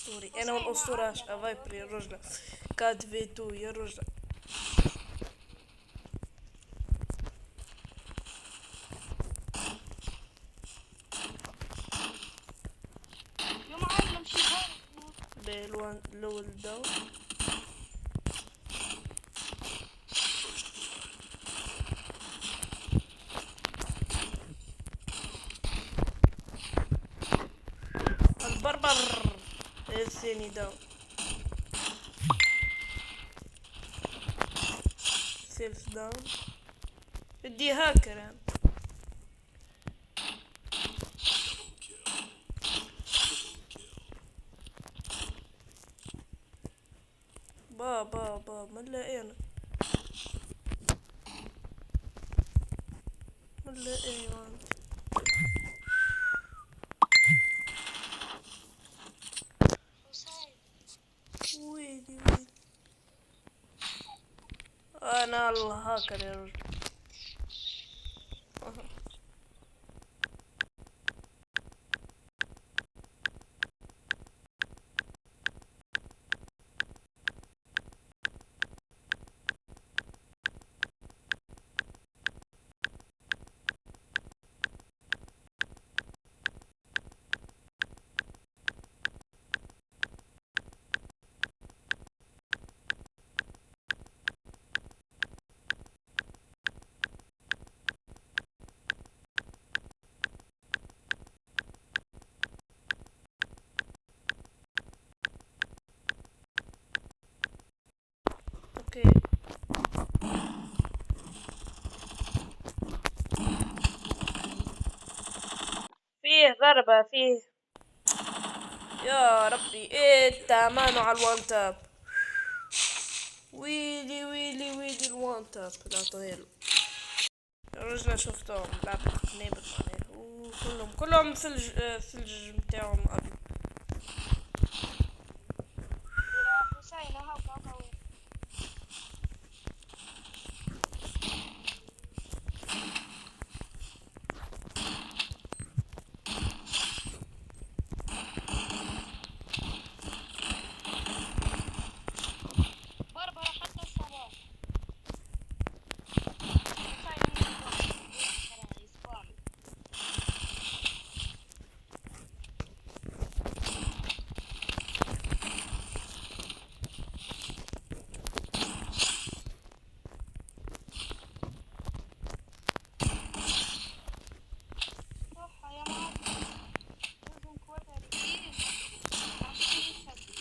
اسطوري، انا والاسطورة فايبر يا رجلة. كاد في 2 يا رجلة. يا معلم شي هون. بالوان لول داون. البربر الثاني داون. ثالث داون. بدي هاكر انا. با ما نلاقينا. ما نلاقينا. ويلي ويلي. انا الهاكر يا رجل. اوكي. فيه ضربة فيه. يا ربي ايه تامانو على الوان تاب. ويلي ويلي ويلي الوان تاب. لا طويل يا رجل، شفتهم لعبة نيبت عليه وكلهم ثلج. ثلج متاعهم ابيض. يا حسين هاكا قوي. بربرة حتى الصباح. حسين يسبان. صح يا معلم. لازم كوتري إيه؟ عشان يسدد.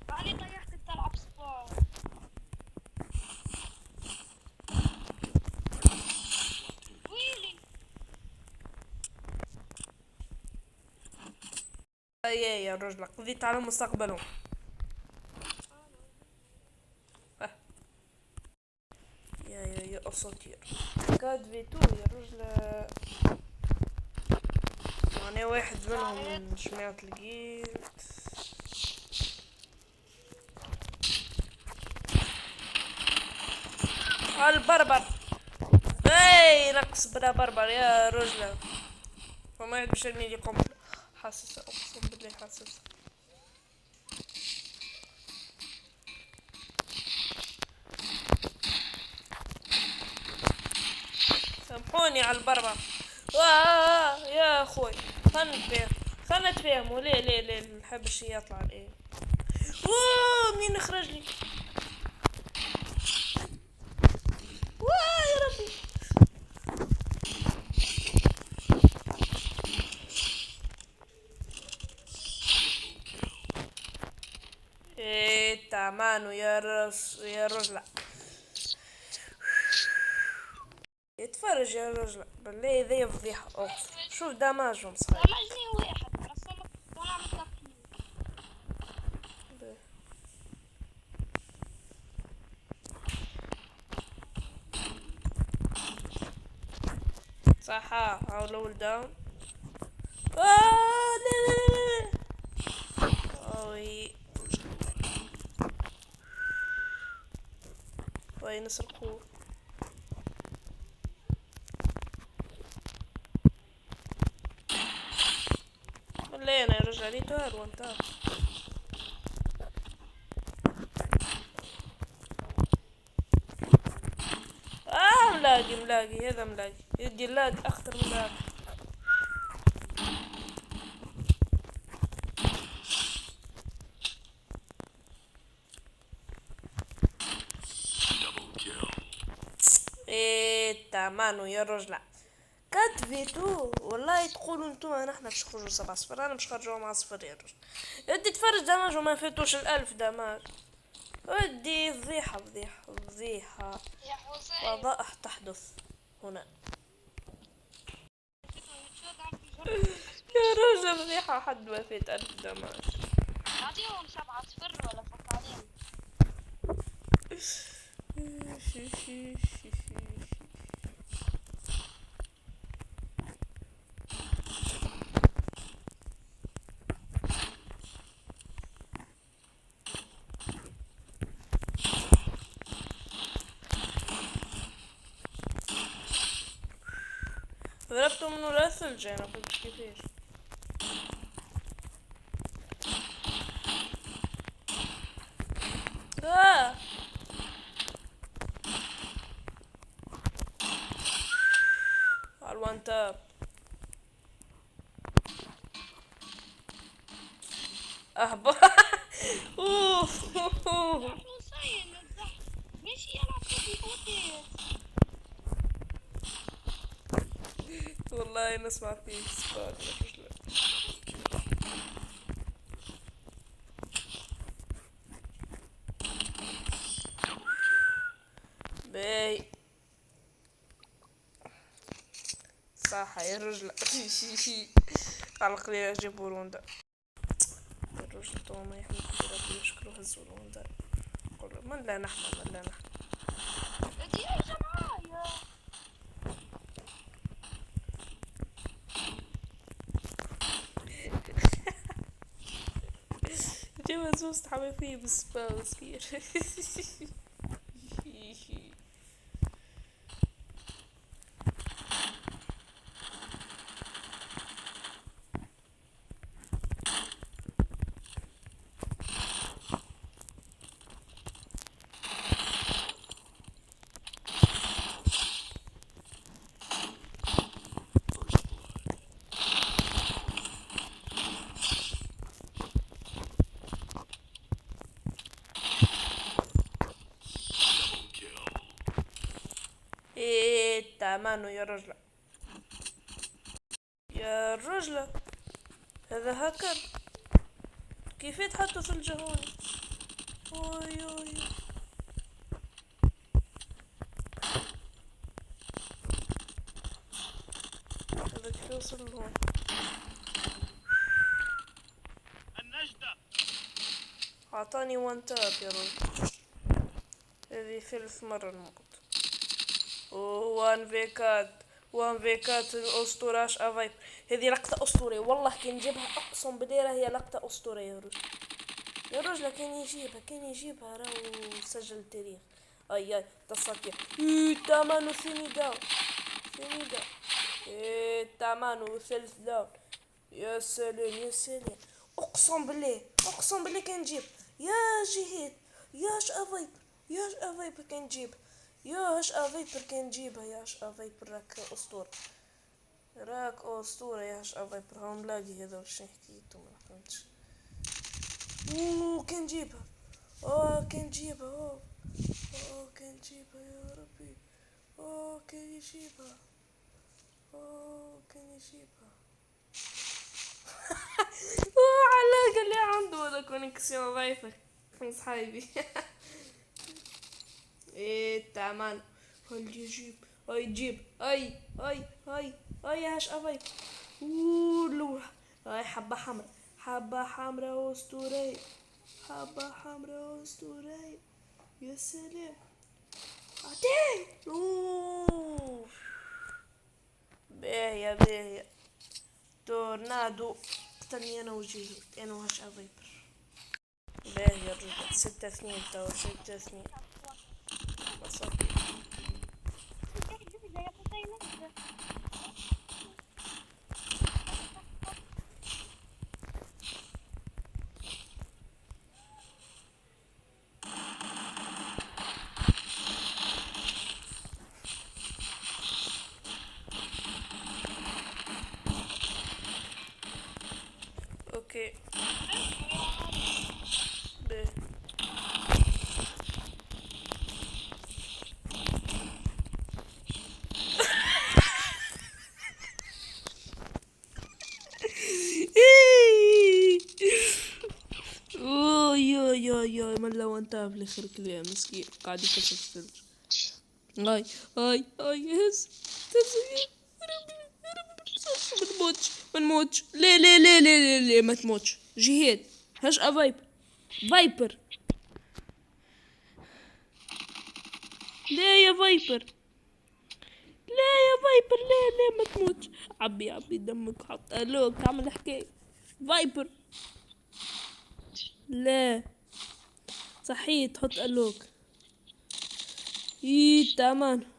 بعدين طيحت بتلعب سباق. ويلي. يا رجل قضيت على مستقبلهم. يا اساطير. كاد في 2 يا رجل. يعني واحد منهم من جماعة الجيل. البربر. اي رقص بلا بربر يا رجل. وما يدش اني يقوم. حاسس اقسم بالله حاسس. سامحوني على البربر. يا اخوي. خلنا نتفاهم. خلنا نتفاهموا. ليه الحبش يطلع الايه. مين خرج لي. يا ربي. ايه تمام يا رجل. يتفرج يا رجل بالله ذي فضيحة اقسم. شوف دماجهم صغير. دمجني واحد بس انا وانا متأكد. صح او لول داون. لا. اوي. وين نسرقوه. شريته الوان تاب. ملاقي هذا ملاقي، يدي اللاقي اخطر من هذا. ايه تمانو يا رجل. كات فيتو والله تقولوا انتوما نحنا باش نخرجوا 7-0، انا باش نخرجوا مع 0 يا رجل. ادي تفرج دماج وما فاتوش ال1000 دماج. ودي فضيحة فضيحة فضيحة. يا حسين فضائح تحدث هنا. يا رجل فضيحة، حد ما فات 1000 دماج. نعطيهم 7-0 ولا فكرين. ضربته منه لا ثلج، انا قلت كيفاش. على الوان تاب. اهبط. اوف. يا حسين الضحك ماشي يلعب في الأوتيل. والله نسمع فيك سبار يا رجل. باي صح يا رجل. علق لي اجيب وروندا. الرجل تو ما يحمد ربي يشكرو هز وروندا. قول من لا نحن من لا نحن. بدي اجي معايا. جوا زوز تحمي فيه بالسباوس كير. ايه تمانو يا رجل. يا رجل هذا هاكر. كيف تحطوا ثلج هون؟ اوي اوي. هذا كيف يوصل لهون؟ النجدة اعطاني وان تاب يا رجل. هذه ثالث مرة نموت. وان فيكات. وان فيكات الاسطوراش افايب. هذه لقطة اسطورية والله كان نجيبها اقسم بالله هي لقطة اسطورية يا رجل. يا رجل كان يجيبها راهو سجل التاريخ. اي تستطيع. تامانو ثاني داون. ثاني داون. تامانو ثالث داون. يا سلام يا سلام. اقسم بالله كان نجيب. يا جهاد ياش افايبر. ياش افايبر كان نجيب. ياش افايبر كان نجيبها. ياش افايبر راك اسطورة. راك اسطورة ياش افايبر. هم ملاقي هذا وش حكيتو ما فهمتش. كان نجيبها. كان نجيبها. كان نجيبها يا ربي. كان يجيبها. كان يجيبها. علاقة اللي عنده ولا كونيكسيون ضعيفة من صحايبي. ايه تمام. هل يجيب اي جيب اي هاش افاي. لو هاي حبة حمرا. حبة حمرا اسطورية. حبة حمرا اسطورية. يا سلام. عدي. باهية تورنادو. قتلني انا وجهي انا وهاش افايبر. باهي يا رجل 6-2 توا 6-2. وصلت. انتهى في الاخر كلها مسكين قاعد يكسر الثلج. هاي هز ما نموتش لا ما تموتش. جهاد هاش فايبر لا يا فايبر لا ما تموتش. عبي دمك حط الوك تعمل حكاية فايبر. لا صحيت تحط الوك تمام.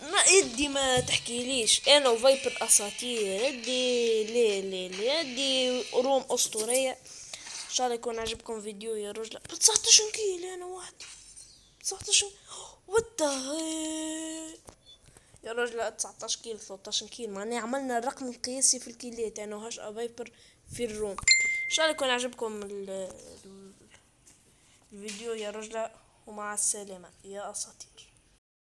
ما ادي ما تحكيليش انا وفايبر اساطير. ادي ليه ادي روم اسطوريه. ان شاء الله يكون عجبكم فيديو يا رجل. ب 19 كيل انا وحدي 19 وات يا رجل. 19 كيلو 13 كيلو معناها عملنا الرقم القياسي في الكيلات انا وهاش فايبر في الروم. ان شاء الله يكون عجبكم الفيديو يا رجل ومع السلامة يا اساطير.